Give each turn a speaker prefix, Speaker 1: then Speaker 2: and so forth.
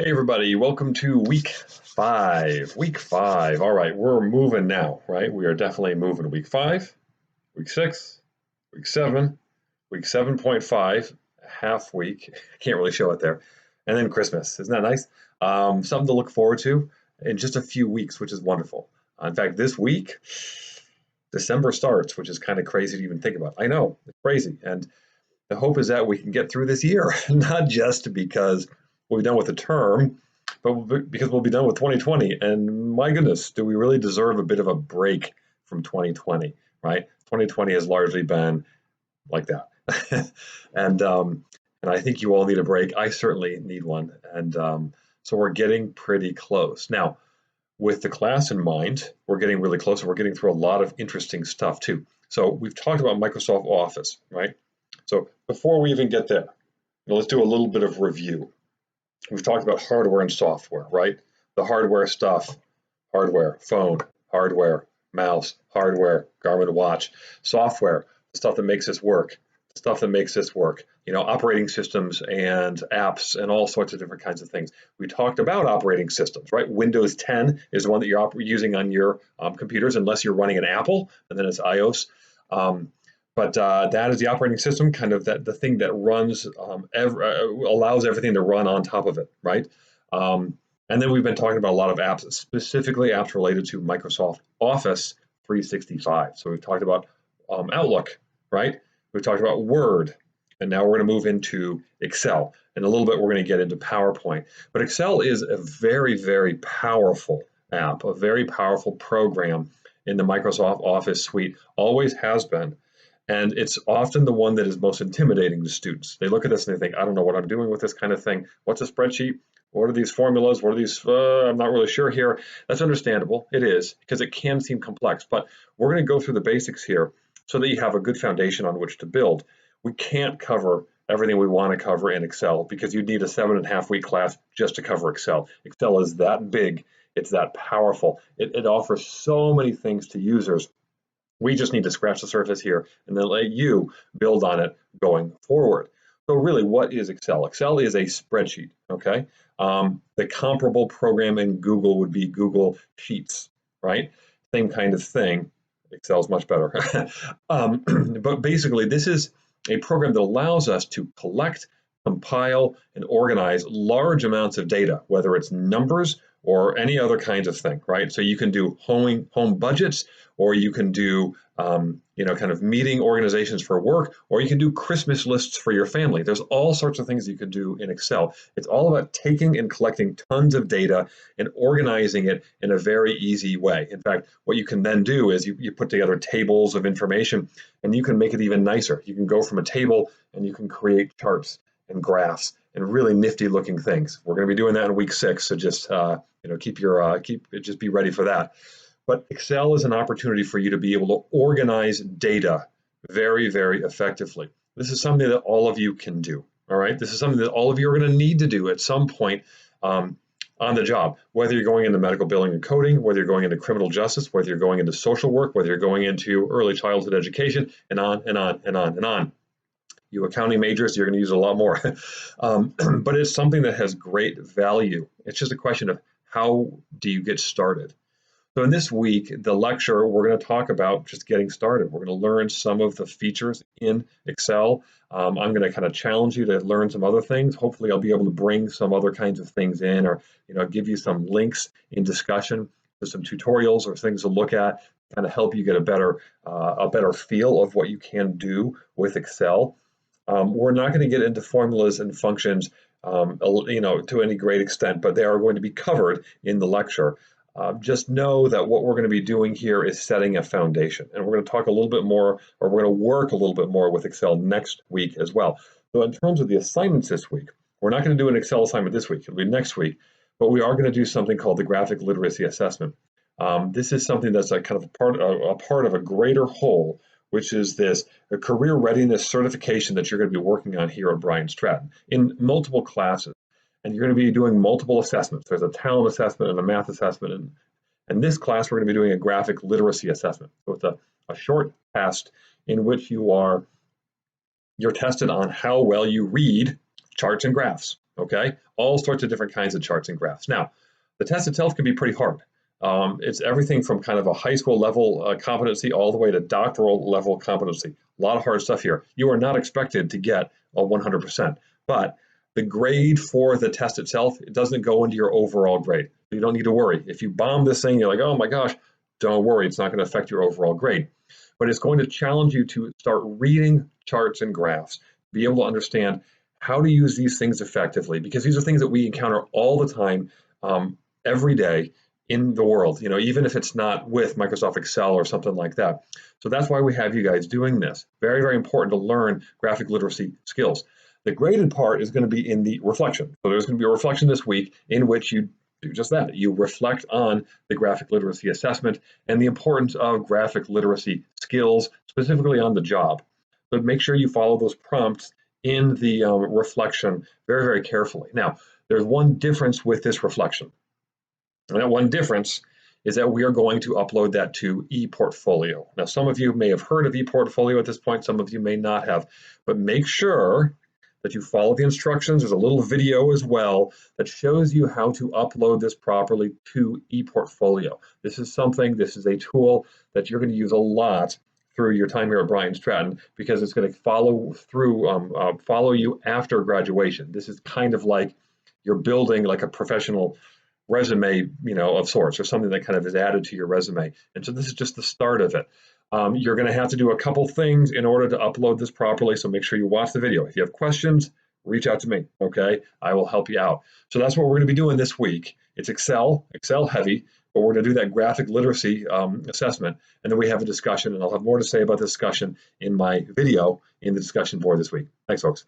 Speaker 1: Hey everybody, welcome to week five. Week five. All right, we're moving now, right? We are definitely moving. Week five, week six, week seven, week 7.5, half week. I can't really show it there. And then Christmas. Isn't that nice? Something to look forward to in just a few weeks, which is wonderful. In fact, this week, December starts, which is kind of crazy to even think about. I know, it's crazy. And the hope is that we can get through this year, not just because we'll be done with the term, but because we'll be done with 2020. And my goodness, do we really deserve a bit of a break from 2020, right? 2020 has largely been like that. and and I think you all need a break. I certainly need one. And so we're getting pretty close. Now, with the class in mind, we're getting really close and we're getting through a lot of interesting stuff too. So we've talked about Microsoft Office, right? So before we even get there, let's do a little bit of review. We've talked about hardware and software, right? The hardware stuff, hardware, phone, hardware, mouse, hardware, Garmin watch, software, the stuff that makes this work, operating systems and apps and all sorts of different kinds of things. We talked about operating systems, right? Windows 10 is the one that you're using on your computers, unless you're running an Apple, and then it's iOS. But that is the operating system, kind of the thing that runs, allows everything to run on top of it, right? And then we've been talking about a lot of apps, specifically apps related to Microsoft Office 365. So we've talked about Outlook, right? We've talked about Word, and now we're going to move into Excel. In a little bit, we're going to get into PowerPoint. But Excel is a very, very powerful app, a very powerful program in the Microsoft Office suite, always has been. And it's often the one that is most intimidating to students. They look at this and they think, I don't know what I'm doing with this kind of thing. What's a spreadsheet? What are these formulas? What are these? I'm not really sure here. That's understandable. It is, because it can seem complex. But we're going to go through the basics here so that you have a good foundation on which to build. We can't cover everything we want to cover in Excel because you'd need a 7.5-week class just to cover Excel. Excel is that big. It's that powerful. It offers so many things to users. We just need to scratch the surface here and then let you build on it going forward. So really, what is Excel? Excel is a spreadsheet, okay? The comparable program in Google would be Google Sheets, right? Same kind of thing. Excel is much better. But basically, this is a program that allows us to collect, compile, and organize large amounts of data, whether it's numbers or any other kinds of thing, right? So you can do home budgets, or you can do kind of meeting organizations for work, or you can do Christmas lists for your family. There's all sorts of things you could do in Excel. It's all about taking and collecting tons of data and organizing it in a very easy way. In fact, what you can then do is you put together tables of information, and you can make it even nicer. You can go from a table and you can create charts and graphs and really nifty looking things. We're going to be doing that in week 6, so just just be ready for that. But Excel is an opportunity for you to be able to organize data very, very effectively. This is something that all of you can do. All right, this is something that all of you are going to need to do at some point on the job, whether you're going into medical billing and coding, whether you're going into criminal justice, whether you're going into social work, whether you're going into early childhood education, and on and on and on and on. You accounting majors, you're going to use a lot more. But it's something that has great value. It's just a question of how do you get started? So in this week, the lecture, we're going to talk about just getting started. We're going to learn some of the features in Excel. I'm going to kind of challenge you to learn some other things. Hopefully, I'll be able to bring some other kinds of things in, or give you some links in discussion to some tutorials or things to look at, kind of help you get a better feel of what you can do with Excel. We're not going to get into formulas and functions, to any great extent, but they are going to be covered in the lecture. Just know that what we're going to be doing here is setting a foundation, and we're going to talk a little bit more, or we're going to work a little bit more with Excel next week as well. So in terms of the assignments this week, we're not going to do an Excel assignment this week. It'll be next week, but we are going to do something called the graphic literacy assessment. This is something that's a kind of a part of a greater whole, which is a career readiness certification that you're going to be working on here at Bryan Stratton in multiple classes. And you're going to be doing multiple assessments. There's a talent assessment and a math assessment. And this class, we're going to be doing a graphic literacy assessment. So it's a short test in which you're tested on how well you read charts and graphs. okay? All sorts of different kinds of charts and graphs. Now, the test itself can be pretty hard. It's everything from kind of a high school level competency all the way to doctoral level competency. A lot of hard stuff here. You are not expected to get a 100%, but the grade for the test itself, it doesn't go into your overall grade. You don't need to worry. If you bomb this thing, you're like, oh my gosh, don't worry, it's not going to affect your overall grade. But it's going to challenge you to start reading charts and graphs, be able to understand how to use these things effectively, because these are things that we encounter all the time, every day in the world, even if it's not with Microsoft Excel or something like that. So that's why we have you guys doing this. Very, very important to learn graphic literacy skills. The graded part is going to be in the reflection. So there's going to be a reflection this week in which you do just that. You reflect on the graphic literacy assessment and the importance of graphic literacy skills, specifically on the job. So make sure you follow those prompts in the reflection very, very carefully. Now, there's one difference with this reflection. And that one difference is that we are going to upload that to ePortfolio. Now, some of you may have heard of ePortfolio at this point, some of you may not have, but make sure that you follow the instructions. There's a little video as well that shows you how to upload this properly to ePortfolio. This is a tool that you're going to use a lot through your time here at Bryant Stratton, because it's going to follow you after graduation. This is kind of like you're building like a professional resume, of sorts, or something that kind of is added to your resume. And so this is just the start of it. You're going to have to do a couple things in order to upload this properly, so make sure you watch the video. If you have questions, reach out to me, okay? I will help you out. So that's what we're going to be doing this week. It's Excel heavy, but we're going to do that graphic literacy assessment, and then we have a discussion, and I'll have more to say about the discussion in my video in the discussion board this week. Thanks, folks.